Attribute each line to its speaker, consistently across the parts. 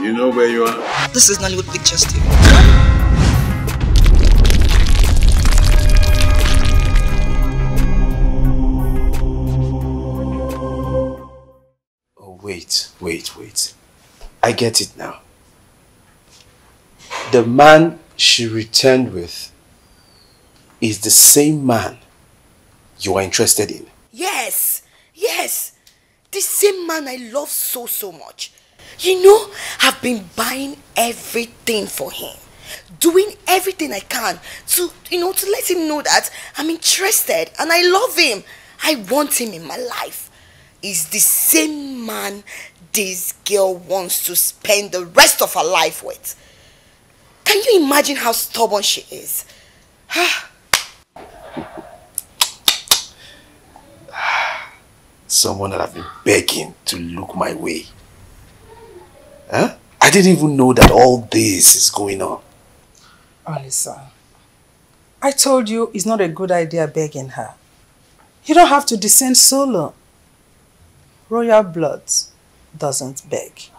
Speaker 1: You know where you are?
Speaker 2: This is Nollywoodpicturestv.
Speaker 3: Oh, wait. I get it now. The man she returned with is the same man you are interested in.
Speaker 2: Yes. The same man I love so much. You know, I've been buying everything for him. Doing everything I can to let him know that I'm interested and I love him. I want him in my life. He's the same man this girl wants to spend the rest of her life with. Can you imagine how stubborn she is?
Speaker 3: Someone that I've been begging to look my way. Huh? I didn't even know that all this is going on.
Speaker 4: Alisa, I told you it's not a good idea begging her. You don't have to descend so low. Royal blood doesn't beg.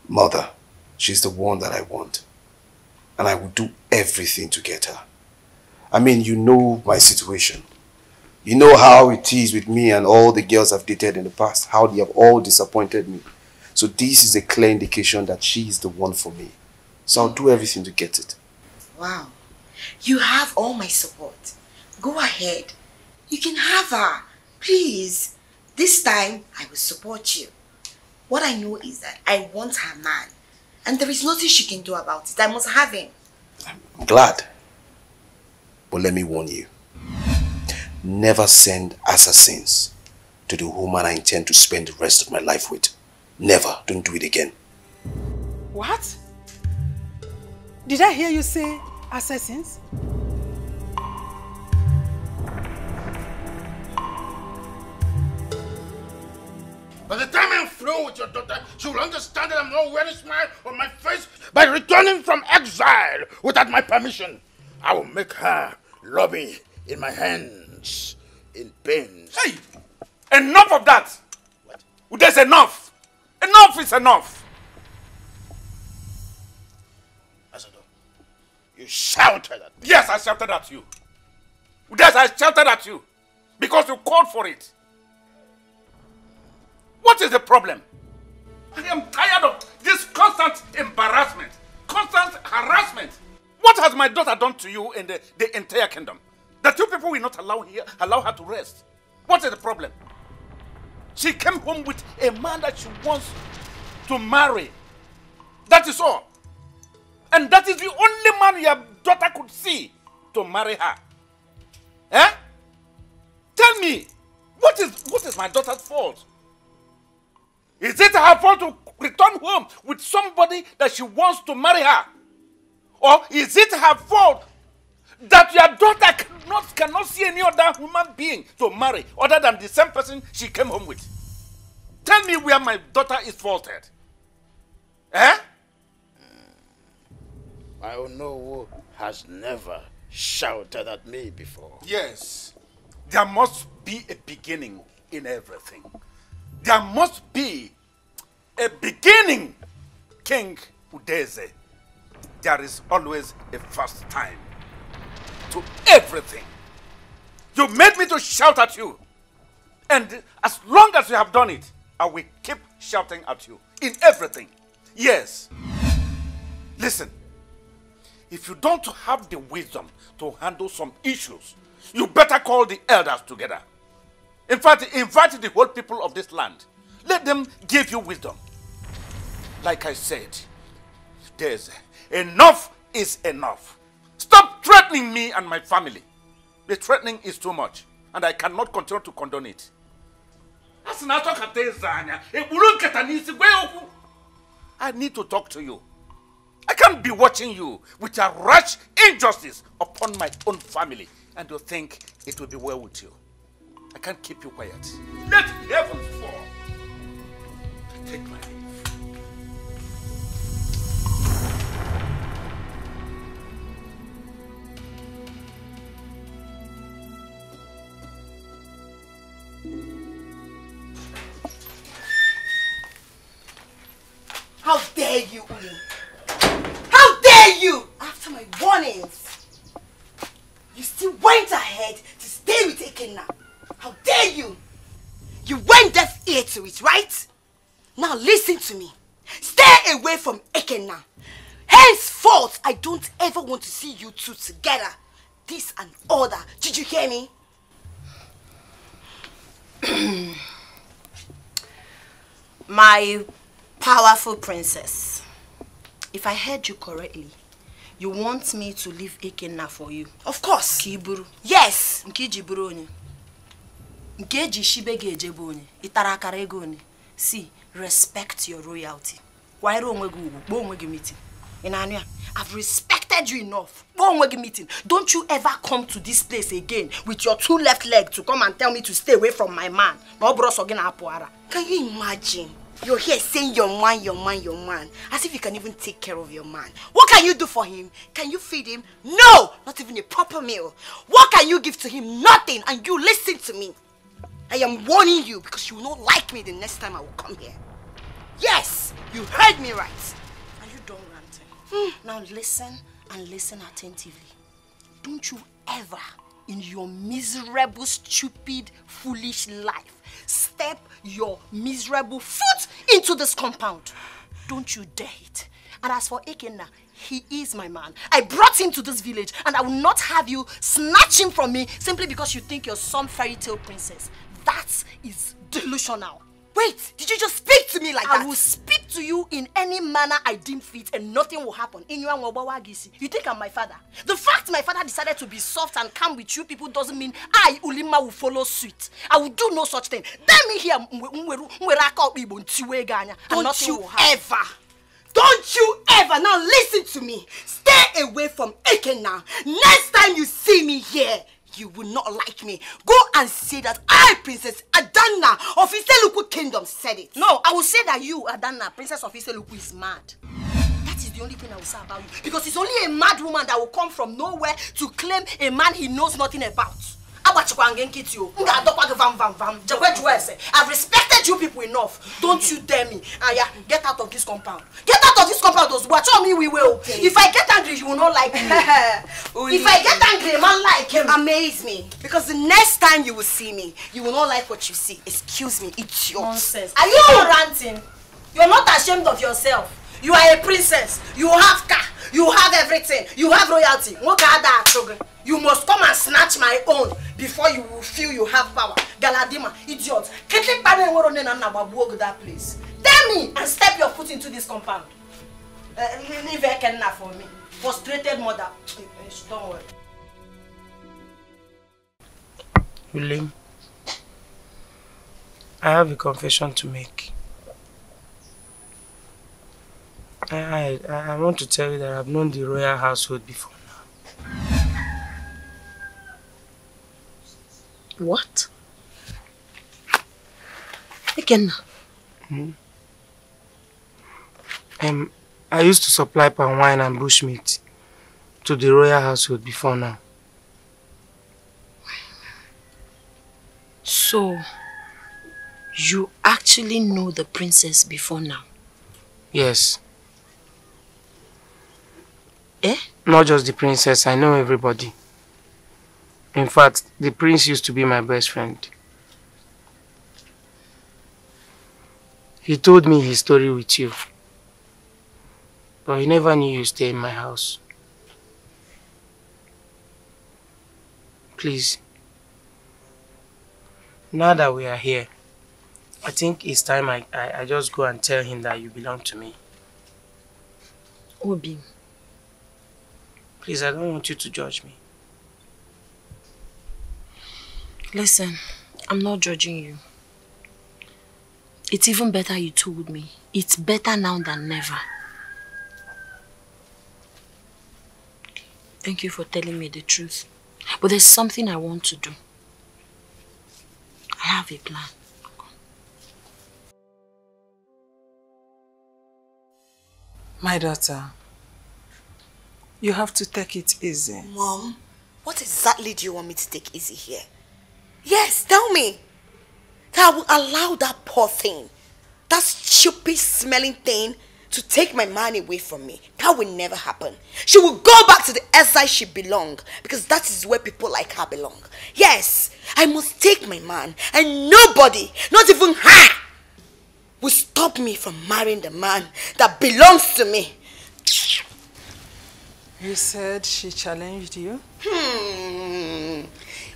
Speaker 3: Mother, she's the one that I want. And I will do everything to get her. I mean, you know my situation. You know how it is with me and all the girls I've dated in the past. How they have all disappointed me. So this is a clear indication that she is the one for me. So I'll do everything to get it.
Speaker 2: Wow. You have all my support. Go ahead. You can have her. Please. This time, I will support you. What I know is that I want her man. And there is nothing she can do about it. I must have him.
Speaker 3: I'm glad. But let me warn you. Never send assassins to the woman I intend to spend the rest of my life with. Never. Don't do it again.
Speaker 4: What? Did I hear you say assassins?
Speaker 5: By the time I'm through with your daughter, she will understand that I'm not wearing a smile on my face by returning from exile without my permission. I will make her love me in my hands, in pains.
Speaker 6: Hey! Enough of that!
Speaker 5: What?
Speaker 6: There's enough! Enough is enough!
Speaker 5: Asado, you shouted at me.
Speaker 6: Yes, I shouted at you. Yes, I shouted at you. Because you called for it. What is the problem? I am tired of this constant embarrassment, constant harassment. What has my daughter done to you in the entire kingdom? That you people will not allow her to rest. What is the problem? She came home with a man that she wants to marry. That is all. And that is the only man your daughter could see to marry her. Eh? Tell me, what is my daughter's fault? Is it her fault to return home with somebody that she wants to marry her? Or is it her fault that your daughter cannot see any other human being to marry other than the same person she came home with? Tell me where my daughter is faulted. Eh?
Speaker 5: My Onowo has never shouted at me before.
Speaker 6: Yes. There must be a beginning in everything. There must be a beginning, King Udeze. There is always a first time to everything. You made me to shout at you. And as long as you have done it, I will keep shouting at you in everything. Yes. Listen, if you don't have the wisdom to handle some issues, you better call the elders together. In fact, invite the whole people of this land. Let them give you wisdom. Like I said, enough is enough. Stop threatening me and my family. The threatening is too much, and I cannot continue to condone it. I need to talk to you. I can't be watching you with a rash injustice upon my own family, and you think it will be well with you. I can't keep you quiet. Let heavens fall. Take my leave.
Speaker 2: How dare you, Uli? How dare you? After my warnings, you still went ahead to stay with Ikenna. How dare you? You went deaf ear to it, right? Now listen to me. Stay away from Ikenna. Henceforth, I don't ever want to see you two together. This and other. Did you hear me?
Speaker 1: My powerful princess, if I heard you correctly, you want me to leave Ikenna for you?
Speaker 2: Of course.
Speaker 1: Kiburu.
Speaker 2: Yes.
Speaker 1: Nkijiburu onye. Nkeji shibege ejebo onye. Itarakara ego onye. See, respect your royalty. Kwairo onwegi ugu, bo onwegi meeting. I've respected you enough. Bo onwegi meeting. Don't you ever come to this place again with your two left legs to come and tell me to stay away from my man.
Speaker 2: Can you imagine? You're here saying your man, as if you can even take care of your man. What can you do for him? Can you feed him? No! Not even a proper meal. What can you give to him? Nothing. And you listen to me. I am warning you because you will not like me the next time I will come here. Yes! You heard me right.
Speaker 1: Are you done ranting? Now listen and listen attentively. Don't you ever in your miserable, stupid, foolish life step your miserable foot into this compound. Don't you dare it. And as for Ikenna, he is my man. I brought him to this village and I will not have you snatch him from me simply because you think you're some fairy tale princess. That is delusional.
Speaker 2: Wait, did you just speak to me like that?
Speaker 1: I will speak to you in any manner I deem fit and nothing will happen. You think I'm my father? The fact my father decided to be soft and calm with you people doesn't mean I, Ulima, will follow suit. I will do no such thing. Let me hear.
Speaker 2: Don't you ever, now listen to me. Stay away from Ikenna. Next time you see me here, you will not like me. Go and say that I, Princess Adana of Issele Uku Kingdom, said it.
Speaker 1: No, I will say that you, Adana, Princess of Issele Uku, is mad. That is the only thing I will say about you. Because it's only a mad woman that will come from nowhere to claim a man he knows nothing about. I've respected you people enough. Don't you dare me. Get out of this compound. Get out of this compound. Watch on me, we will. Okay. If I get angry, you will not like me. If I get angry, man like him.
Speaker 2: Amaze me. Because the next time you will see me, you will not like what you see. Excuse me, it's yours.
Speaker 1: Nonsense. Are you ranting? You're not ashamed of yourself. You are a princess. You have car. You have everything. You have royalty. You must come and snatch my own before you will feel you have power. Galadima, idiot. That place. Tell me and step your foot into this compound. Leave Ikenna for me. Frustrated mother. Don't worry.
Speaker 7: William, I have a confession to make. I want to tell you that I've known the royal household before now.
Speaker 1: What? Ikenna?
Speaker 7: I used to supply palm wine and bushmeat to the royal household before now.
Speaker 1: So, you actually know the princess before now?
Speaker 7: Yes.
Speaker 1: Eh?
Speaker 7: Not just the princess, I know everybody. In fact, the prince used to be my best friend. He told me his story with you. But he never knew you stay in my house. Please. Now that we are here, I think it's time I just go and tell him that you belong to me.
Speaker 1: Obi.
Speaker 7: Please, I don't want you to judge me.
Speaker 1: Listen, I'm not judging you. It's even better you told me. It's better now than never. Thank you for telling me the truth. But there's something I want to do. I have a plan.
Speaker 4: My daughter, you have to take it easy.
Speaker 2: Mom, what exactly do you want me to take easy here? Yes, tell me. That I will allow that poor thing, that stupid smelling thing, to take my man away from me. That will never happen. She will go back to the exile she belongs, because that is where people like her belong. Yes, I must take my man, and nobody, not even her, will stop me from marrying the man that belongs to me.
Speaker 4: You said she challenged you?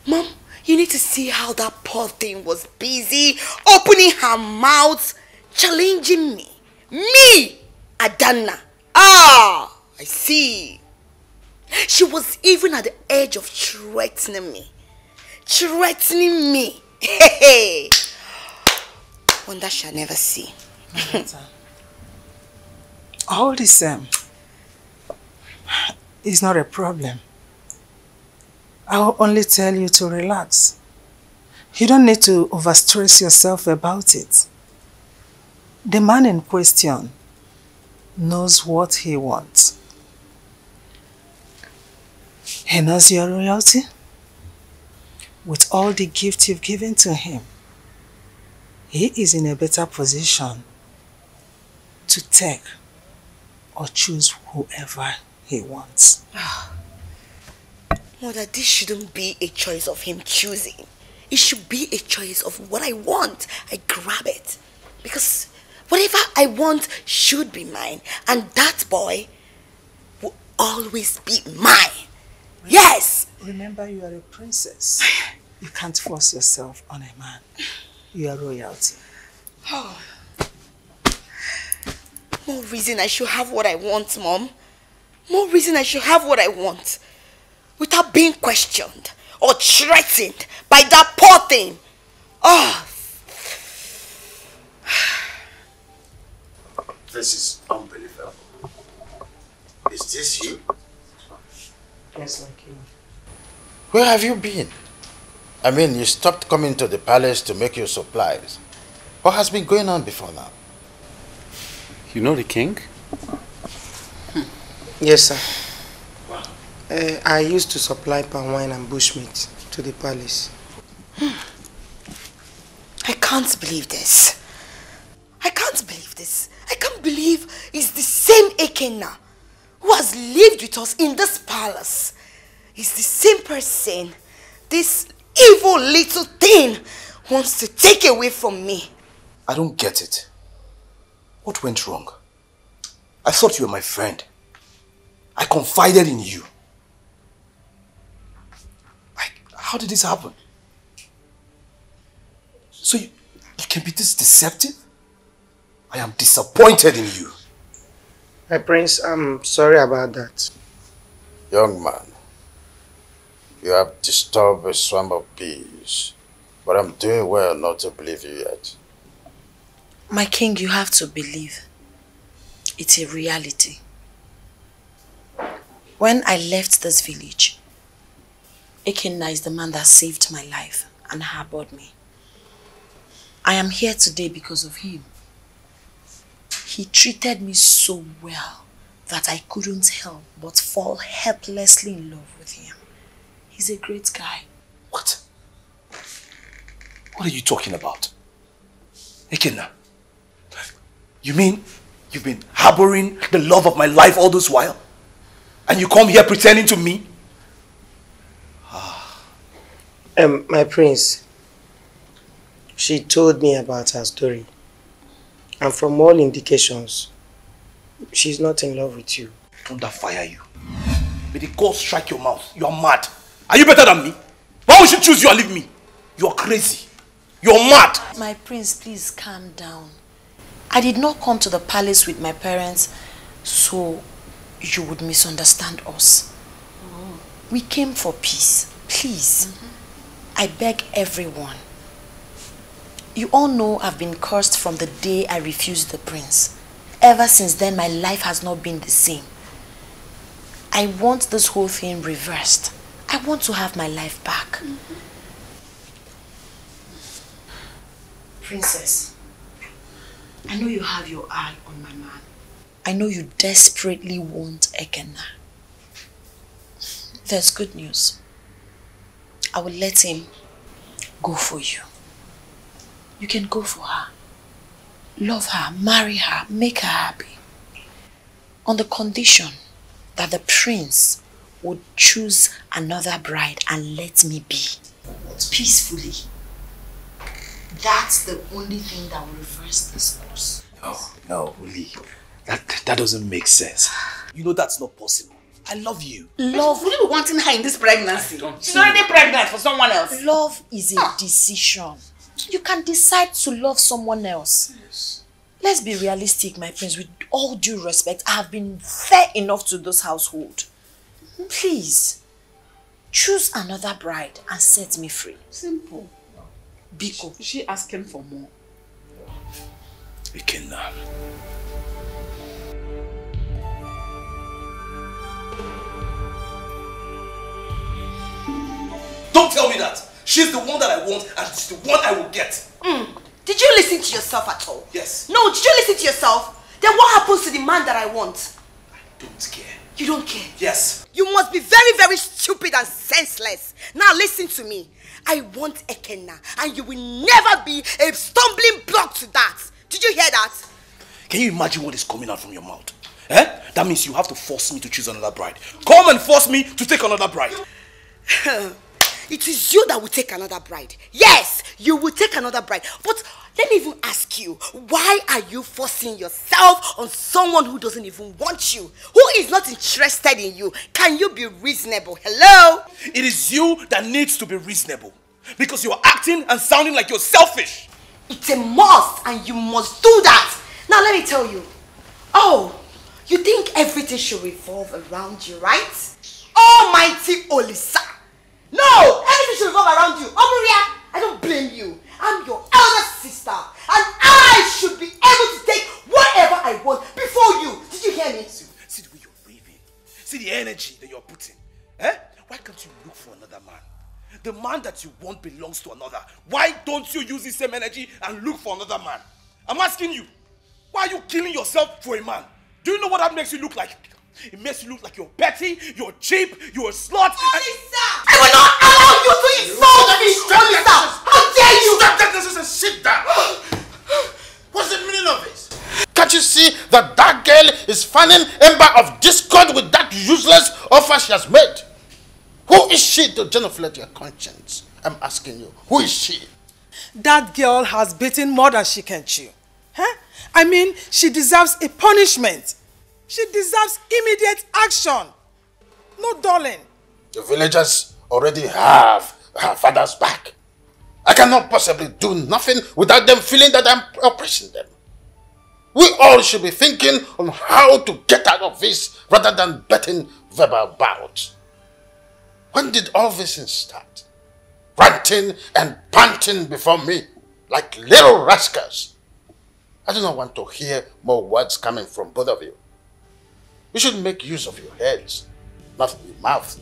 Speaker 2: Mom, you need to see how that poor thing was busy opening her mouth, challenging me. Me, Adana. Ah, I see. She was even at the edge of threatening me. Threatening me. Hey. One that shall never see.
Speaker 4: All the same, it's not a problem. I'll only tell you to relax. You don't need to overstress yourself about it. The man in question knows what he wants. He knows your royalty. With all the gifts you've given to him, he is in a better position to take or choose whoever he wants.
Speaker 2: Mother, this shouldn't be a choice of him choosing. It should be a choice of what I want. I grab it. Because whatever I want should be mine. And that boy will always be mine. Yes!
Speaker 4: Remember, you are a princess. You can't force yourself on a man. You are royalty.
Speaker 2: Oh. More reason I should have what I want, Mom. More reason I should have what I want. Without being questioned or threatened by that poor thing. Oh.
Speaker 5: This is unbelievable. Is this you?
Speaker 7: Yes, my king.
Speaker 5: Where have you been? I mean, you stopped coming to the palace to make your supplies. What has been going on before now?
Speaker 6: You know the king?
Speaker 7: Yes, sir. I used to supply palm wine and bushmeat to the palace.
Speaker 2: I can't believe this. I can't believe this. I can't believe it's the same Ekena who has lived with us in this palace. It's the same person this evil little thing wants to take away from me.
Speaker 3: I don't get it. What went wrong? I thought you were my friend. I confided in you. How did this happen? So you can be this deceptive? I am disappointed in you.
Speaker 7: My prince, I'm sorry about that.
Speaker 5: Young man, you have disturbed a swarm of bees, but I'm doing well not to believe you yet.
Speaker 1: My king, you have to believe. It's a reality. When I left this village, Ekena is the man that saved my life and harbored me. I am here today because of him. He treated me so well that I couldn't help but fall helplessly in love with him. He's a great guy.
Speaker 3: What? What are you talking about? Ekena, you mean you've been harboring the love of my life all this while? And you come here pretending to me?
Speaker 7: My prince, she told me about her story. And from all indications, she's not in love with you.
Speaker 3: Thunder fire you. May the gods strike your mouth. You are mad. Are you better than me? Why would she choose you and leave me? You are crazy. You're mad.
Speaker 1: My prince, please calm down. I did not come to the palace with my parents so you would misunderstand us. We came for peace. Please. I beg everyone. You all know I've been cursed from the day I refused the prince. Ever since then, my life has not been the same. I want this whole thing reversed. I want to have my life back. Princess, I know you have your eye on my man. I know you desperately want Ekena. There's good news. I will let him go for you. You can go for her. Love her, marry her, make her happy. On the condition that the prince would choose another bride and let me be. Peacefully. That's the only thing that will reverse this course.
Speaker 3: No, Uli. That doesn't make sense. You know that's not possible. I love you.
Speaker 1: Love.
Speaker 2: Will you be wanting her in this pregnancy? She's already pregnant for someone else.
Speaker 1: Love is a decision. You can decide to love someone else.
Speaker 3: Yes.
Speaker 1: Let's be realistic, my friends. With all due respect, I have been fair enough to this household. Please, choose another bride and set me free.
Speaker 4: Simple.
Speaker 1: Biko.
Speaker 4: Is she asking for more?
Speaker 3: We can now. Don't tell me that. She's the one that I want and she's the one I will get.
Speaker 2: Did you listen to yourself at all?
Speaker 3: Yes.
Speaker 2: No, did you listen to yourself? Then what happens to the man that I want?
Speaker 3: I don't care.
Speaker 2: You don't care?
Speaker 3: Yes.
Speaker 2: You must be very, very stupid and senseless. Now listen to me. I want Ekena and you will never be a stumbling block to that. Did you hear that?
Speaker 3: Can you imagine what is coming out from your mouth? Eh? That means you have to force me to choose another bride. Come and force me to take another bride.
Speaker 2: It is you that will take another bride. Yes, you will take another bride. But let me even ask you, why are you forcing yourself on someone who doesn't even want you? Who is not interested in you? Can you be reasonable? Hello?
Speaker 3: It is you that needs to be reasonable. Because you're acting and sounding like you're selfish.
Speaker 2: It's a must and you must do that. Now let me tell you. Oh, you think everything should revolve around you, right? Almighty Olisa. No, everything should revolve around you. Omuria, I don't blame you. I'm your elder sister. And I should be able to take whatever I want before you. Did you hear me?
Speaker 3: See the way you're breathing. See the energy that you're putting. Eh? Why can't you look for another man? The man that you want belongs to another. Why don't you use the same energy and look for another man? I'm asking you. Why are you killing yourself for a man? Do you know what that makes you look like? It makes you look like you're petty, you're cheap, you're a slut.
Speaker 2: Olisa! I will not allow you to insult me! Olisa! How dare you!
Speaker 5: Stop that nonsense and sit down! What's the meaning of this? Can't you see that that girl is fanning ember of discord with that useless offer she has made? Who is she to genuflect your conscience? I'm asking you, who is she?
Speaker 4: That girl has bitten more than she can chew. Huh? I mean, she deserves a punishment. She deserves immediate action. No darling.
Speaker 5: The villagers already have her father's back. I cannot possibly do nothing without them feeling that I'm oppressing them. We all should be thinking on how to get out of this rather than betting verbal bouts. When did all this start? Ranting and panting before me like little rascals. I do not want to hear more words coming from both of you. You should make use of your heads, not your mouth.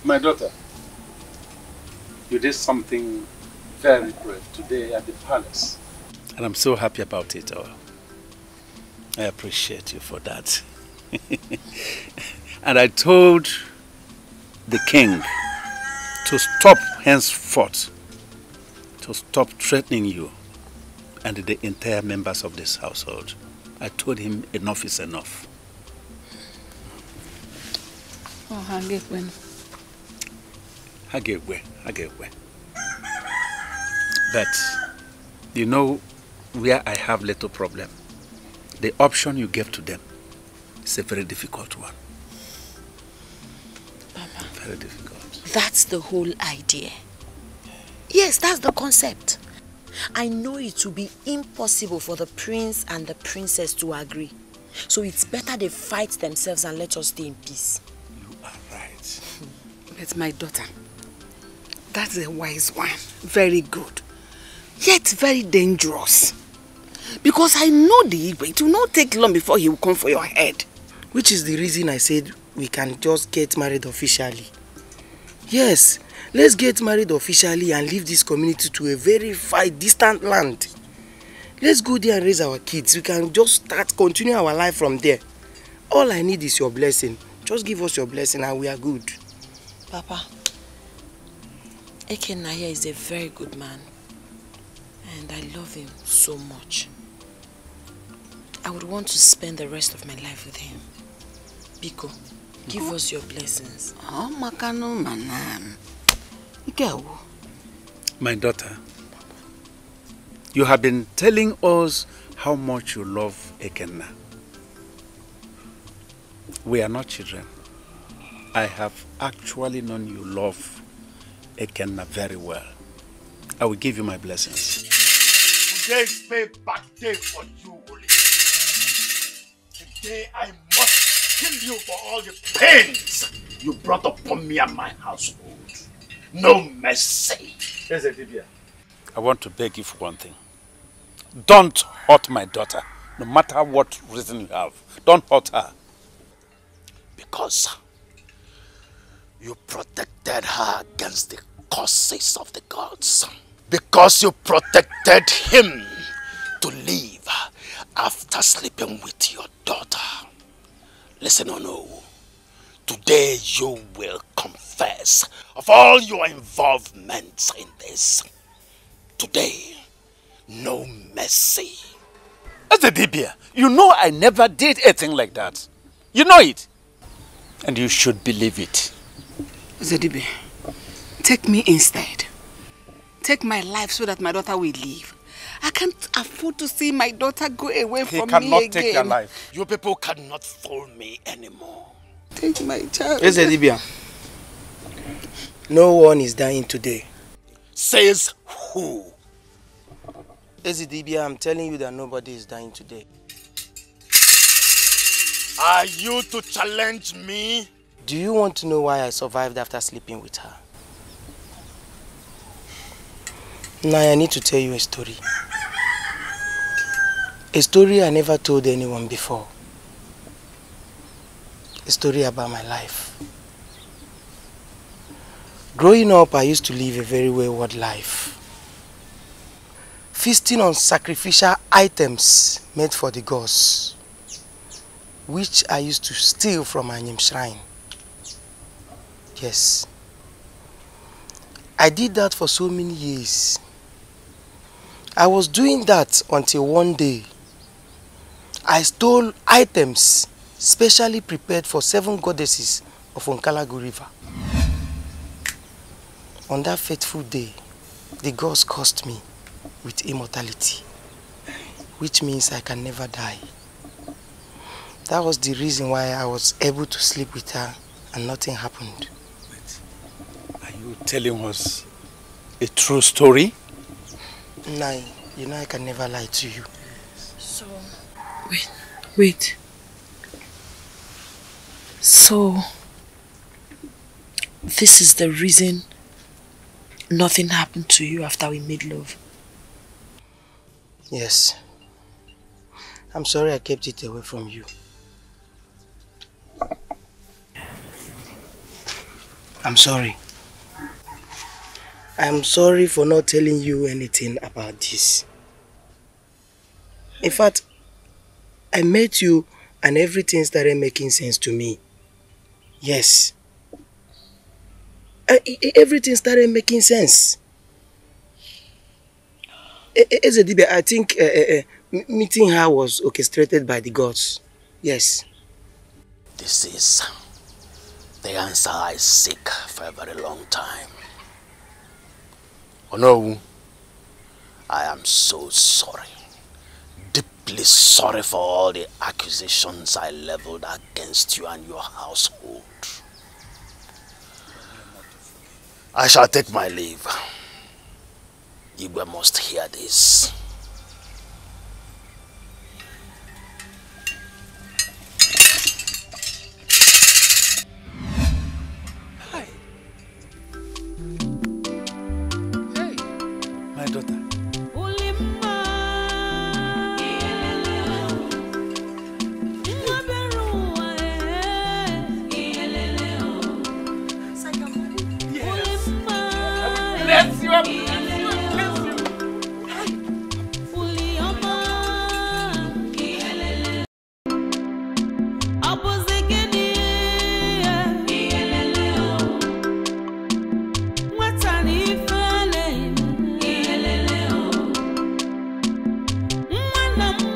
Speaker 6: My daughter, you did something very brave today at the palace. And I'm so happy about it all. I appreciate you for that. And I told the king to stop henceforth, to stop threatening you and the entire members of this household. I told him enough is enough.
Speaker 4: Oh, Hagekwe.
Speaker 6: But you know where I have little problem. The option you gave to them is a very difficult one.
Speaker 1: Papa.
Speaker 6: Very difficult.
Speaker 1: That's the whole idea. Yes, that's the concept. I know it will be impossible for the prince and the princess to agree. So it's better they fight themselves and let us stay in peace.
Speaker 6: You are right.
Speaker 2: But my daughter, that's a wise one. Very good. Yet very dangerous. Because I know the Igwe. It will not take long before he will come for your head.
Speaker 7: Which is the reason I said we can just get married officially. Yes, let's get married officially and leave this community to a very far distant land. Let's go there and raise our kids. We can just continue our life from there. All I need is your blessing. Just give us your blessing and we are good.
Speaker 1: Papa, Ekenaya is a very good man. And I love him so much.
Speaker 2: I would want to spend the rest of my life with him. Biko, give us your blessings.
Speaker 1: Oh, Makano Manam.
Speaker 6: My daughter, you have been telling us how much you love Ekenna. We are not children. I have actually known you love Ekenna very well. I will give you my blessings.
Speaker 5: Today is payback day for you, Oli. Today I must kill you for all the pains you brought upon me and my household. No mercy.
Speaker 6: I want to beg you for one thing. Don't hurt my daughter, no matter what reason you have. Don't hurt her.
Speaker 5: Because you protected her against the curses of the gods. Because you protected him to live after sleeping with your daughter. Listen, Ono. Today you will confess of all your involvements in this. Today, no mercy.
Speaker 6: Ezedibia, you know I never did a thing like that. You know it. And you should believe it.
Speaker 1: Ezedibia, take me instead. Take my life so that my daughter will live. I can't afford to see my daughter go away from me again.
Speaker 6: He cannot take your life.
Speaker 5: You people cannot fool me anymore.
Speaker 1: Take my child.
Speaker 7: Ezedibia, no one is dying today.
Speaker 5: Says who?
Speaker 7: Ezedibia, I'm telling you that nobody is dying today.
Speaker 5: Are you to challenge me?
Speaker 7: Do you want to know why I survived after sleeping with her? Now I need to tell you a story. A story I never told anyone before. A story about my life. Growing up, I used to live a very wayward life. Feasting on sacrificial items made for the gods, which I used to steal from my name shrine. Yes. I did that for so many years. I was doing that until one day, I stole items specially prepared for 7 goddesses of Onkalagu River. On that fateful day, the gods cursed me with immortality, which means I can never die. That was the reason why I was able to sleep with her and nothing happened.
Speaker 6: Wait, are you telling us a true story?
Speaker 7: Nai, you know I can never lie to you.
Speaker 1: So,
Speaker 2: Wait. So, this is the reason nothing happened to you after we made love?
Speaker 7: Yes. I'm sorry I kept it away from you. I'm sorry. I'm sorry for not telling you anything about this. In fact, I met you and everything started making sense to me. Yes. Everything started making sense. Ezedibia, I think meeting her was orchestrated by the gods. Yes.
Speaker 5: This is the answer I seek for a very long time. Oh no, I am so sorry. Deeply sorry for all the accusations I leveled against you and your household. I shall take my leave. Igwe must hear this.
Speaker 6: Hi. Hey, my daughter. Bless you, bless you, bless you.
Speaker 8: Nwanna m